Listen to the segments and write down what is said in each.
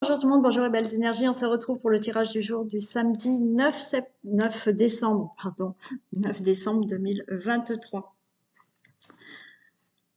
Bonjour tout le monde, bonjour les belles énergies. On se retrouve pour le tirage du jour du samedi 9 décembre, 9 décembre 2023.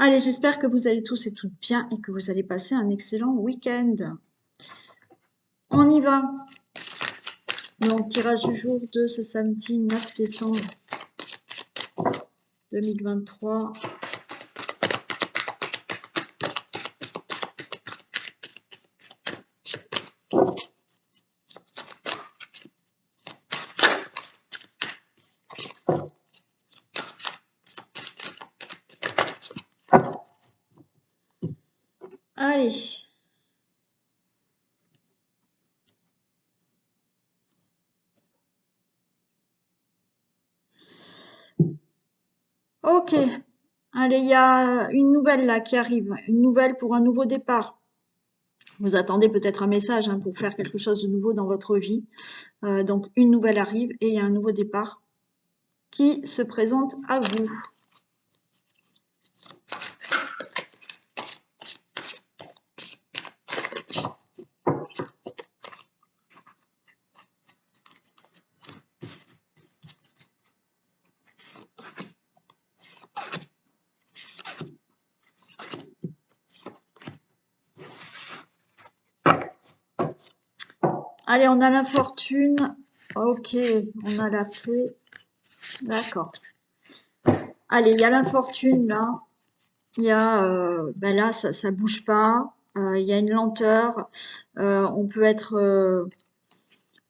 Allez, j'espère que vous allez tous et toutes bien et que vous allez passer un excellent week-end. On y va. Donc, tirage du jour de ce samedi 9 décembre 2023. Allez. Ok. Allez, il y a une nouvelle là qui arrive. Une nouvelle pour un nouveau départ. Vous attendez peut-être un message pour faire quelque chose de nouveau dans votre vie. Donc, une nouvelle arrive et il y a un nouveau départ qui se présente à vous. Allez, on a l'infortune. Ok, on a la clé. D'accord. Allez, il y a l'infortune là. Il y a, ben là, ça bouge pas. Il y a une lenteur. On peut être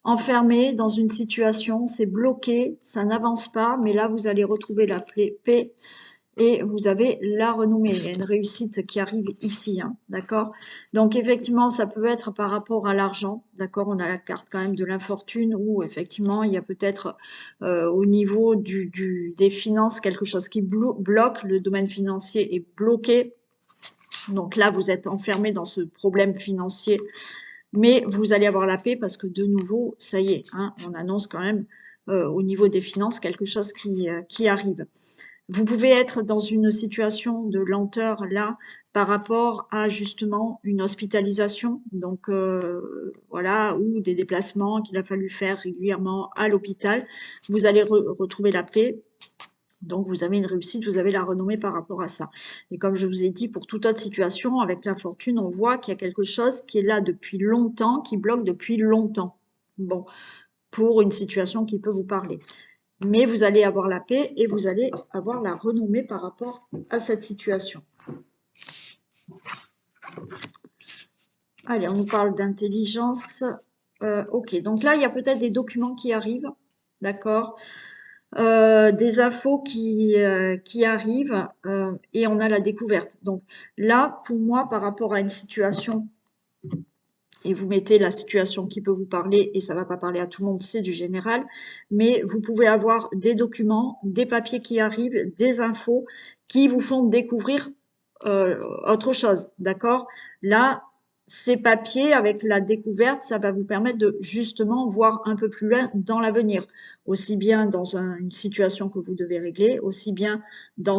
enfermé dans une situation, c'est bloqué, ça n'avance pas. Mais là, vous allez retrouver la paix. Et vous avez la renommée. Il y a une réussite qui arrive ici, d'accord? Donc, effectivement, ça peut être par rapport à l'argent, d'accord? On a la carte quand même de l'infortune où, effectivement, il y a peut-être au niveau des finances quelque chose qui bloque. Le domaine financier est bloqué. Donc là, vous êtes enfermé dans ce problème financier. Mais vous allez avoir la paix parce que, de nouveau, ça y est, on annonce quand même au niveau des finances quelque chose qui arrive. Vous pouvez être dans une situation de lenteur là par rapport à justement une hospitalisation, donc voilà, ou des déplacements qu'il a fallu faire régulièrement à l'hôpital. Vous allez retrouver la paix. Donc, vous avez une réussite, vous avez la renommée par rapport à ça. Et comme je vous ai dit, pour toute autre situation, avec la fortune, on voit qu'il y a quelque chose qui est là depuis longtemps, qui bloque depuis longtemps. Bon, pour une situation qui peut vous parler. Mais vous allez avoir la paix et vous allez avoir la renommée par rapport à cette situation. Allez, on nous parle d'intelligence. Ok, donc là, il y a peut-être des documents qui arrivent, d'accord, des infos qui arrivent et on a la découverte. Donc là, pour moi, par rapport à une situation, et vous mettez la situation qui peut vous parler, et ça va pas parler à tout le monde, c'est du général, mais vous pouvez avoir des documents, des papiers qui arrivent, des infos qui vous font découvrir autre chose, d'accord? Là, ces papiers, avec la découverte, ça va vous permettre de justement voir un peu plus loin dans l'avenir, aussi bien dans une situation que vous devez régler, aussi bien dans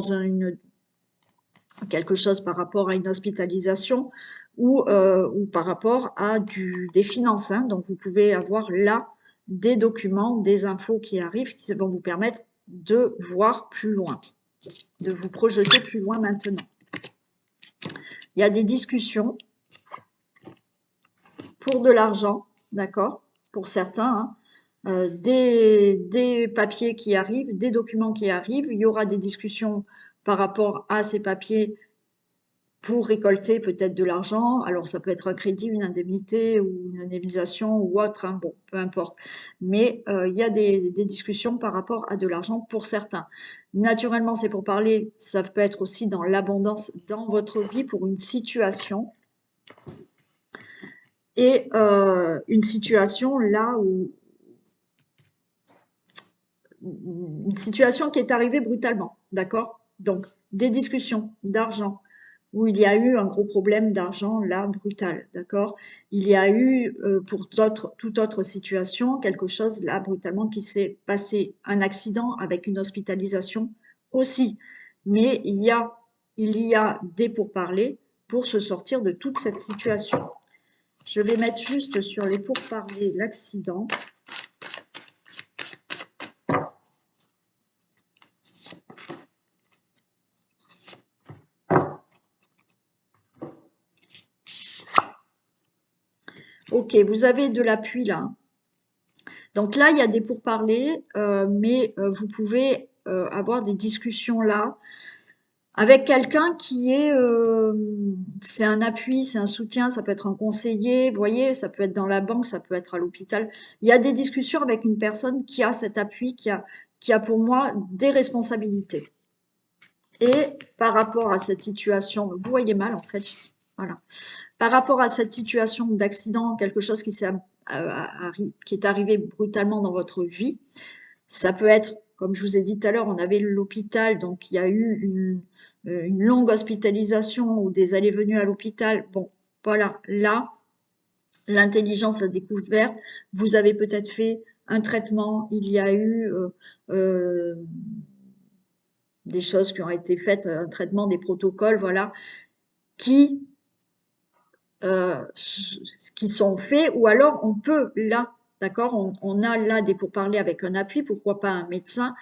quelque chose par rapport à une hospitalisation ou par rapport à des finances. Donc, vous pouvez avoir là des documents, des infos qui arrivent qui vont vous permettre de voir plus loin, de vous projeter plus loin maintenant. Il y a des discussions pour de l'argent, d'accord, pour certains, des papiers qui arrivent, des documents qui arrivent. Il y aura des discussions par rapport à ces papiers pour récolter peut-être de l'argent. Alors, ça peut être un crédit, une indemnité ou une indemnisation ou autre, bon, peu importe. Mais il y a des discussions par rapport à de l'argent pour certains. Naturellement, c'est pour parler, ça peut être aussi dans l'abondance dans votre vie pour une situation. Et une situation là où une situation qui est arrivée brutalement, d'accord? Donc, des discussions d'argent, où il y a eu un gros problème d'argent, là, brutal, d'accord? Il y a eu, pour toute autre situation, quelque chose, là, brutalement, qui s'est passé, un accident avec une hospitalisation aussi. Mais il y a des pourparlers pour se sortir de toute cette situation. Je vais mettre juste sur les pourparlers l'accident. Ok, vous avez de l'appui là. Donc là, il y a des pourparlers, mais vous pouvez avoir des discussions là avec quelqu'un qui est, c'est un appui, c'est un soutien, ça peut être un conseiller, vous voyez, ça peut être dans la banque, ça peut être à l'hôpital. Il y a des discussions avec une personne qui a cet appui, qui a pour moi des responsabilités. Et par rapport à cette situation, vous voyez mal en fait, voilà. Par rapport à cette situation d'accident, quelque chose qui est arrivé brutalement dans votre vie, ça peut être, comme je vous ai dit tout à l'heure, on avait l'hôpital, donc il y a eu une longue hospitalisation ou des allées-venues à l'hôpital. Bon, voilà, là, l'intelligence a découvert, vous avez peut-être fait un traitement, il y a eu euh, des choses qui ont été faites, un traitement, des protocoles, voilà, qui euh, qui sont faits, ou alors on peut là, d'accord, on a là des pourparlers avec un appui, pourquoi pas un médecin.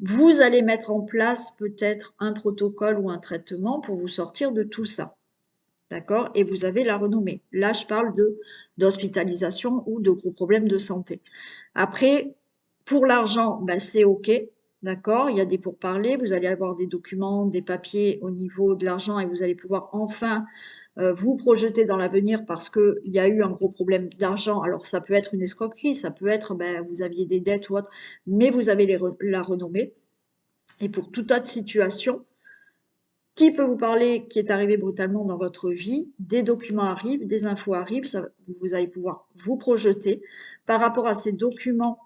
Vous allez mettre en place peut-être un protocole ou un traitement pour vous sortir de tout ça, d'accord, et vous avez la renommée. Là, je parle d'hospitalisation ou de gros problèmes de santé. Après, pour l'argent, ben c'est OK, d'accord, il y a des pourparlers, vous allez avoir des documents, des papiers au niveau de l'argent et vous allez pouvoir enfin vous projeter dans l'avenir parce qu'il y a eu un gros problème d'argent. Alors, ça peut être une escroquerie, ça peut être, ben, vous aviez des dettes ou autre, mais vous avez la renommée. Et pour toute autre situation, qui peut vous parler qui est arrivé brutalement dans votre vie, des documents arrivent, des infos arrivent, vous allez pouvoir vous projeter. Par rapport à ces documents,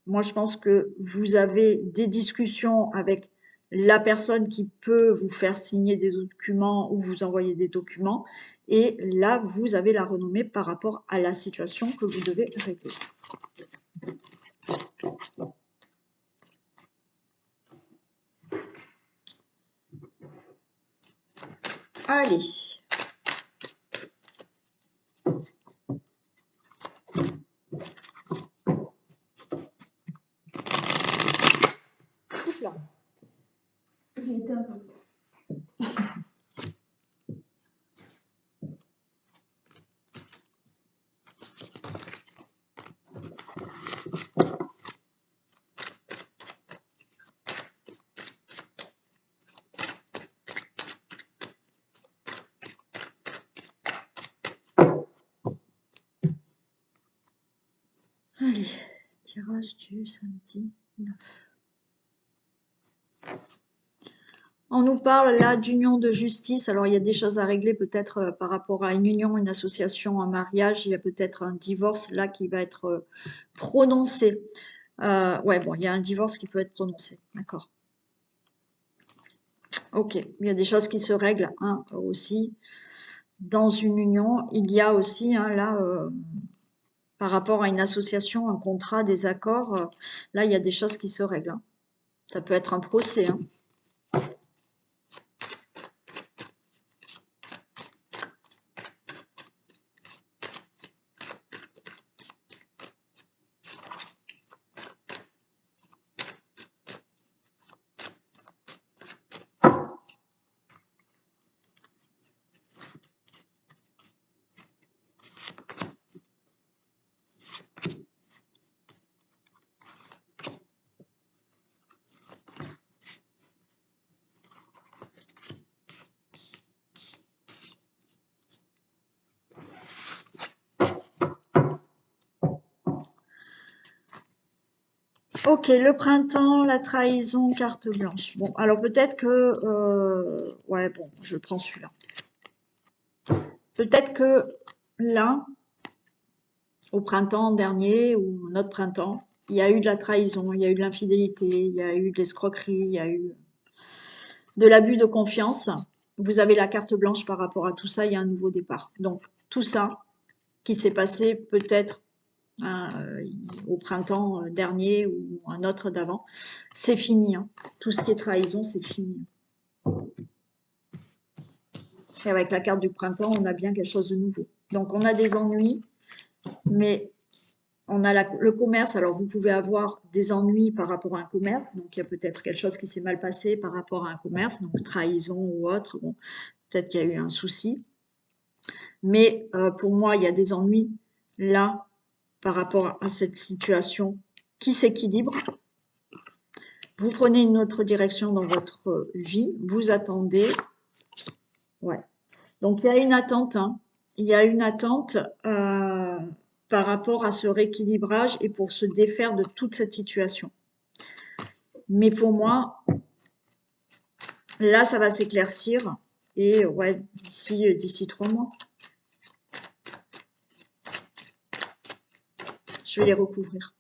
moi je pense que vous avez des discussions avec la personne qui peut vous faire signer des documents ou vous envoyer des documents. Et là, vous avez la renommée par rapport à la situation que vous devez régler. Allez. Là. Il était un peu fort. Allez, tirage du samedi 9. On nous parle là d'union de justice. Alors, il y a des choses à régler peut-être par rapport à une union, une association, un mariage. Il y a peut-être un divorce là qui va être prononcé. Ouais, bon, il y a un divorce qui peut être prononcé. D'accord. Ok. Il y a des choses qui se règlent hein, aussi. Dans une union, il y a aussi hein, là, par rapport à une association, un contrat, des accords, là, il y a des choses qui se règlent. Hein. Ça peut être un procès. Hein. Ok, le printemps, la trahison, carte blanche. Bon, alors peut-être que... ouais, bon, je prends celui-là. Peut-être que là, au printemps dernier ou notre printemps, il y a eu de la trahison, il y a eu de l'infidélité, il y a eu de l'escroquerie, il y a eu de l'abus de confiance. Vous avez la carte blanche par rapport à tout ça, il y a un nouveau départ. Donc, tout ça qui s'est passé peut-être hein, au printemps dernier ou un autre d'avant, c'est fini. Hein. Tout ce qui est trahison, c'est fini. Et avec la carte du printemps, on a bien quelque chose de nouveau. Donc, on a des ennuis, mais on a le commerce. Alors, vous pouvez avoir des ennuis par rapport à un commerce. Donc, il y a peut-être quelque chose qui s'est mal passé par rapport à un commerce, donc trahison ou autre. Bon, peut-être qu'il y a eu un souci. Mais pour moi, il y a des ennuis là par rapport à cette situation qui s'équilibre. Vous prenez une autre direction dans votre vie, vous attendez. Ouais. Donc, il y a une attente. Hein. Il y a une attente par rapport à ce rééquilibrage et pour se défaire de toute cette situation. Mais pour moi, là, ça va s'éclaircir. Et ouais, d'ici 3 mois. Je vais les recouvrir.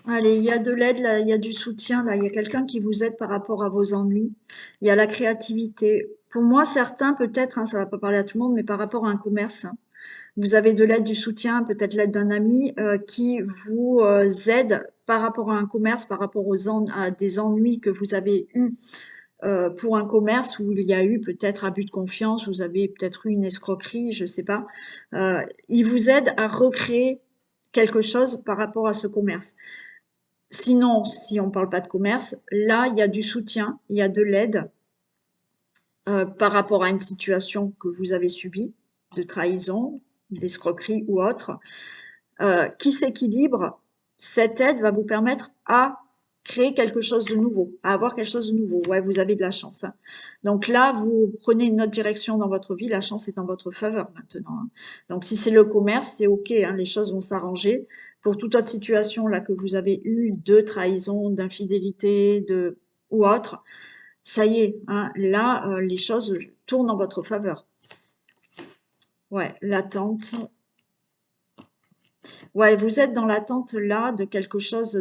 Allez, il y a de l'aide, là, il y a du soutien, là, il y a quelqu'un qui vous aide par rapport à vos ennuis. Il y a la créativité. Pour moi, certains, peut-être, hein, ça va pas parler à tout le monde, mais par rapport à un commerce, hein, vous avez de l'aide, du soutien, peut-être l'aide d'un ami qui vous aide par rapport à un commerce, par rapport à des ennuis que vous avez eus pour un commerce où il y a eu peut-être abus de confiance, vous avez peut-être eu une escroquerie, je sais pas. Il vous aide à recréer quelque chose par rapport à ce commerce. Sinon, si on parle pas de commerce, là, il y a du soutien, il y a de l'aide par rapport à une situation que vous avez subie, de trahison, d'escroquerie ou autre, qui s'équilibre. Cette aide va vous permettre à créer quelque chose de nouveau, à avoir quelque chose de nouveau. Ouais, vous avez de la chance. Hein. Donc là, vous prenez une autre direction dans votre vie, la chance est en votre faveur maintenant. Hein. Donc si c'est le commerce, c'est ok, hein, les choses vont s'arranger. Pour toute autre situation là que vous avez eue, de trahison, d'infidélité, ou autre, ça y est, hein, là, les choses tournent en votre faveur. Ouais, l'attente. Ouais, vous êtes dans l'attente là de quelque chose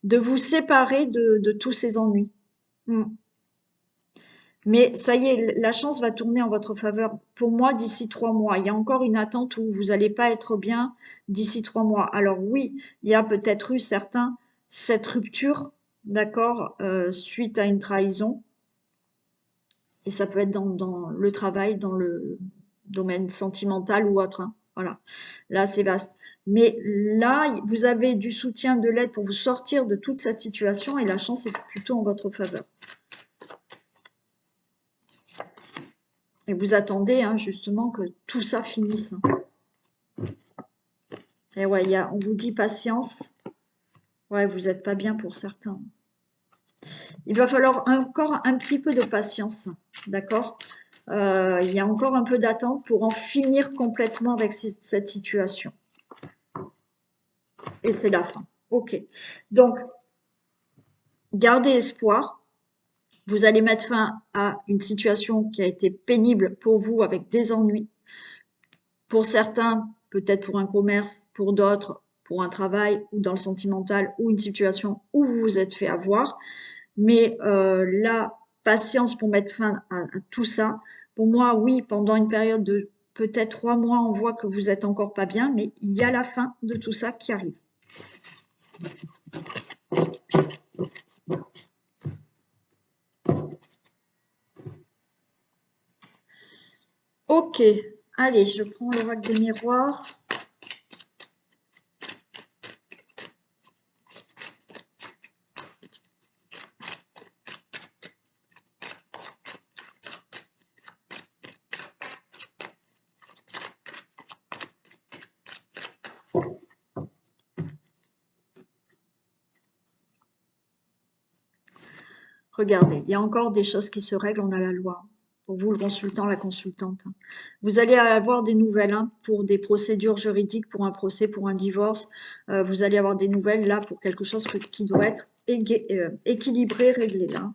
de vous séparer de tous ces ennuis. Mm. Mais ça y est, la chance va tourner en votre faveur. Pour moi, d'ici 3 mois, il y a encore une attente où vous n'allez pas être bien d'ici 3 mois. Alors oui, il y a peut-être eu cette rupture, d'accord, suite à une trahison. Et ça peut être dans le travail, dans le domaine sentimental ou autre. Hein. Voilà. Là, c'est vaste. Mais là, vous avez du soutien, de l'aide pour vous sortir de toute cette situation et la chance est plutôt en votre faveur. Et vous attendez hein, justement que tout ça finisse. Et ouais, on vous dit patience. Ouais, vous n'êtes pas bien pour certains. Il va falloir encore un petit peu de patience. D'accord il y a encore un peu d'attente pour en finir complètement avec cette situation. Et c'est la fin. Ok. Donc, gardez espoir. Vous allez mettre fin à une situation qui a été pénible pour vous avec des ennuis. Pour certains, peut-être pour un commerce, pour d'autres, pour un travail ou dans le sentimental ou une situation où vous vous êtes fait avoir. Mais la patience pour mettre fin à tout ça, pour moi, oui, pendant une période de peut-être 3 mois, on voit que vous êtes encore pas bien, mais il y a la fin de tout ça qui arrive. Ok, allez, je prends l'oracle des miroirs. Regardez, il y a encore des choses qui se règlent, on a la loi. Pour vous, le consultant, la consultante. Vous allez avoir des nouvelles hein, pour des procédures juridiques, pour un procès, pour un divorce. Vous allez avoir des nouvelles là pour quelque chose qui doit être équilibré, réglé là.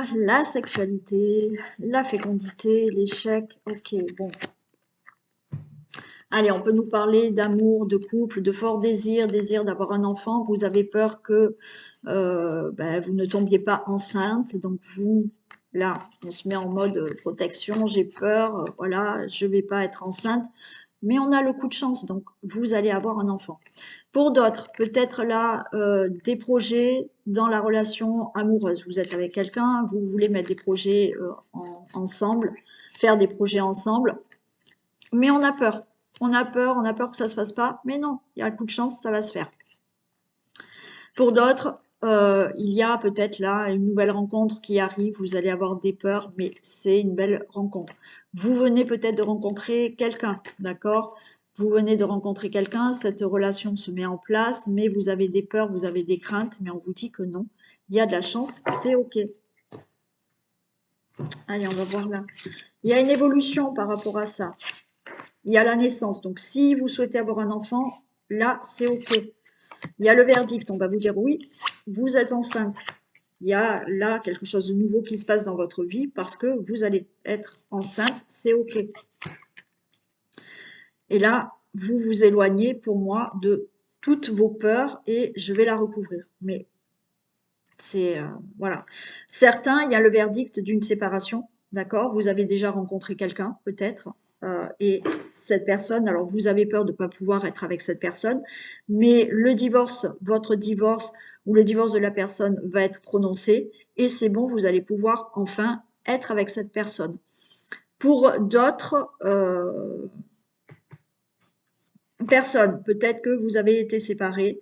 Voilà, la sexualité, la fécondité, l'échec. Ok, bon. Allez, on peut nous parler d'amour, de couple, de fort désir, désir d'avoir un enfant. Vous avez peur que vous ne tombiez pas enceinte. Donc vous, là, on se met en mode protection. J'ai peur, voilà, je vais pas être enceinte. Mais on a le coup de chance, donc vous allez avoir un enfant. Pour d'autres, peut-être là, des projets dans la relation amoureuse. Vous êtes avec quelqu'un, vous voulez mettre des projets ensemble, faire des projets ensemble, mais on a peur. On a peur que ça se fasse pas, mais non, il y a le coup de chance, ça va se faire. Pour d'autres, il y a peut-être là une nouvelle rencontre qui arrive, vous allez avoir des peurs, mais c'est une belle rencontre. Vous venez peut-être de rencontrer quelqu'un, d'accord? Vous venez de rencontrer quelqu'un, cette relation se met en place, mais vous avez des peurs, vous avez des craintes, mais on vous dit que non. Il y a de la chance, c'est OK. Allez, on va voir là. Il y a une évolution par rapport à ça. Il y a la naissance. Donc, si vous souhaitez avoir un enfant, là, c'est OK. Il y a le verdict. On va vous dire oui, vous êtes enceinte. Il y a là quelque chose de nouveau qui se passe dans votre vie parce que vous allez être enceinte. C'est OK. Et là, vous vous éloignez pour moi de toutes vos peurs et je vais la recouvrir. Mais c'est voilà. Certains, il y a le verdict d'une séparation, d'accord? Vous avez déjà rencontré quelqu'un, peut-être, et cette personne, alors vous avez peur de ne pas pouvoir être avec cette personne, mais le divorce, votre divorce ou le divorce de la personne va être prononcé et c'est bon, vous allez pouvoir enfin être avec cette personne. Pour d'autres personnes, peut-être que vous avez été séparés,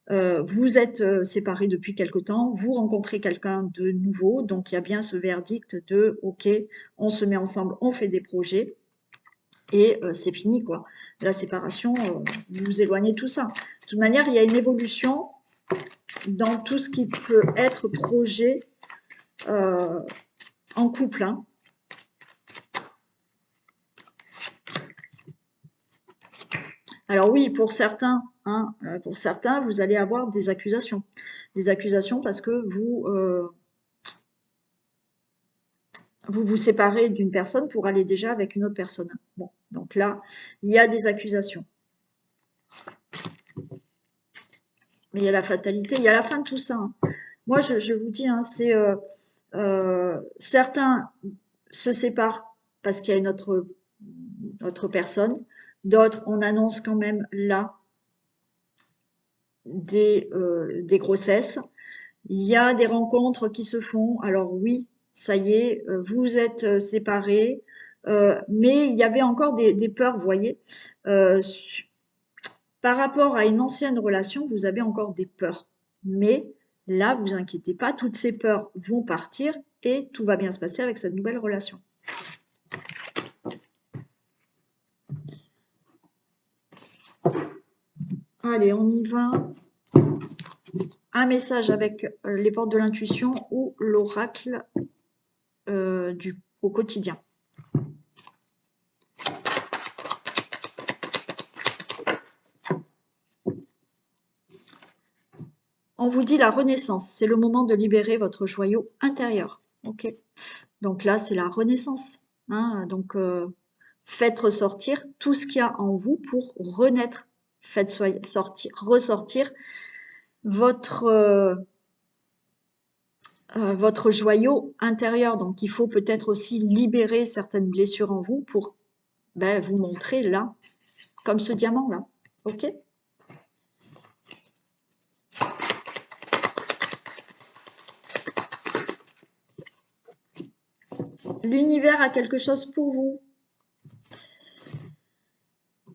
vous êtes séparés depuis quelque temps, vous rencontrez quelqu'un de nouveau, donc il y a bien ce verdict de « ok, on se met ensemble, on fait des projets » et c'est fini quoi. La séparation, vous vous éloignez de tout ça. De toute manière, il y a une évolution dans tout ce qui peut être projet en couple. Hein. Alors oui, pour certains, vous allez avoir des accusations. Des accusations parce que vous vous séparez d'une personne pour aller déjà avec une autre personne. Bon, donc là, il y a des accusations. Mais il y a la fatalité, il y a la fin de tout ça. Hein. Moi, je vous dis, hein, c'est certains se séparent parce qu'il y a une autre personne. D'autres, on annonce quand même là des grossesses. Il y a des rencontres qui se font. Alors oui, ça y est, vous êtes séparés, mais il y avait encore des peurs, vous voyez. Par rapport à une ancienne relation, vous avez encore des peurs. Mais là, vous inquiétez pas, toutes ces peurs vont partir et tout va bien se passer avec cette nouvelle relation. Allez, on y va. Un message avec les portes de l'intuition ou l'oracle au quotidien. On vous dit la renaissance, c'est le moment de libérer votre joyau intérieur. Ok. Donc là, c'est la renaissance. Hein. Donc, faites ressortir tout ce qu'il y a en vous pour renaître. Faites ressortir votre joyau intérieur. Donc, il faut peut-être aussi libérer certaines blessures en vous pour vous montrer là, comme ce diamant là. Ok. L'univers a quelque chose pour vous.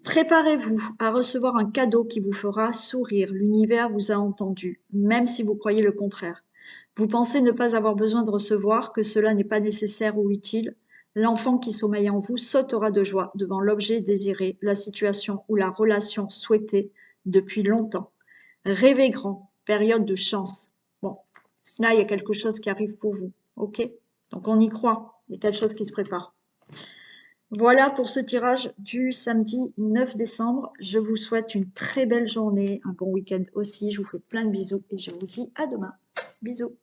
Préparez-vous à recevoir un cadeau qui vous fera sourire. L'univers vous a entendu, même si vous croyez le contraire. Vous pensez ne pas avoir besoin de recevoir, que cela n'est pas nécessaire ou utile. L'enfant qui sommeille en vous sautera de joie devant l'objet désiré, la situation ou la relation souhaitée depuis longtemps. Rêvez grand, période de chance. Bon, là, il y a quelque chose qui arrive pour vous. Ok? Donc, on y croit. Il y a quelque chose qui se prépare. Voilà pour ce tirage du samedi 9 décembre. Je vous souhaite une très belle journée, un bon week-end aussi. Je vous fais plein de bisous et je vous dis à demain. Bisous.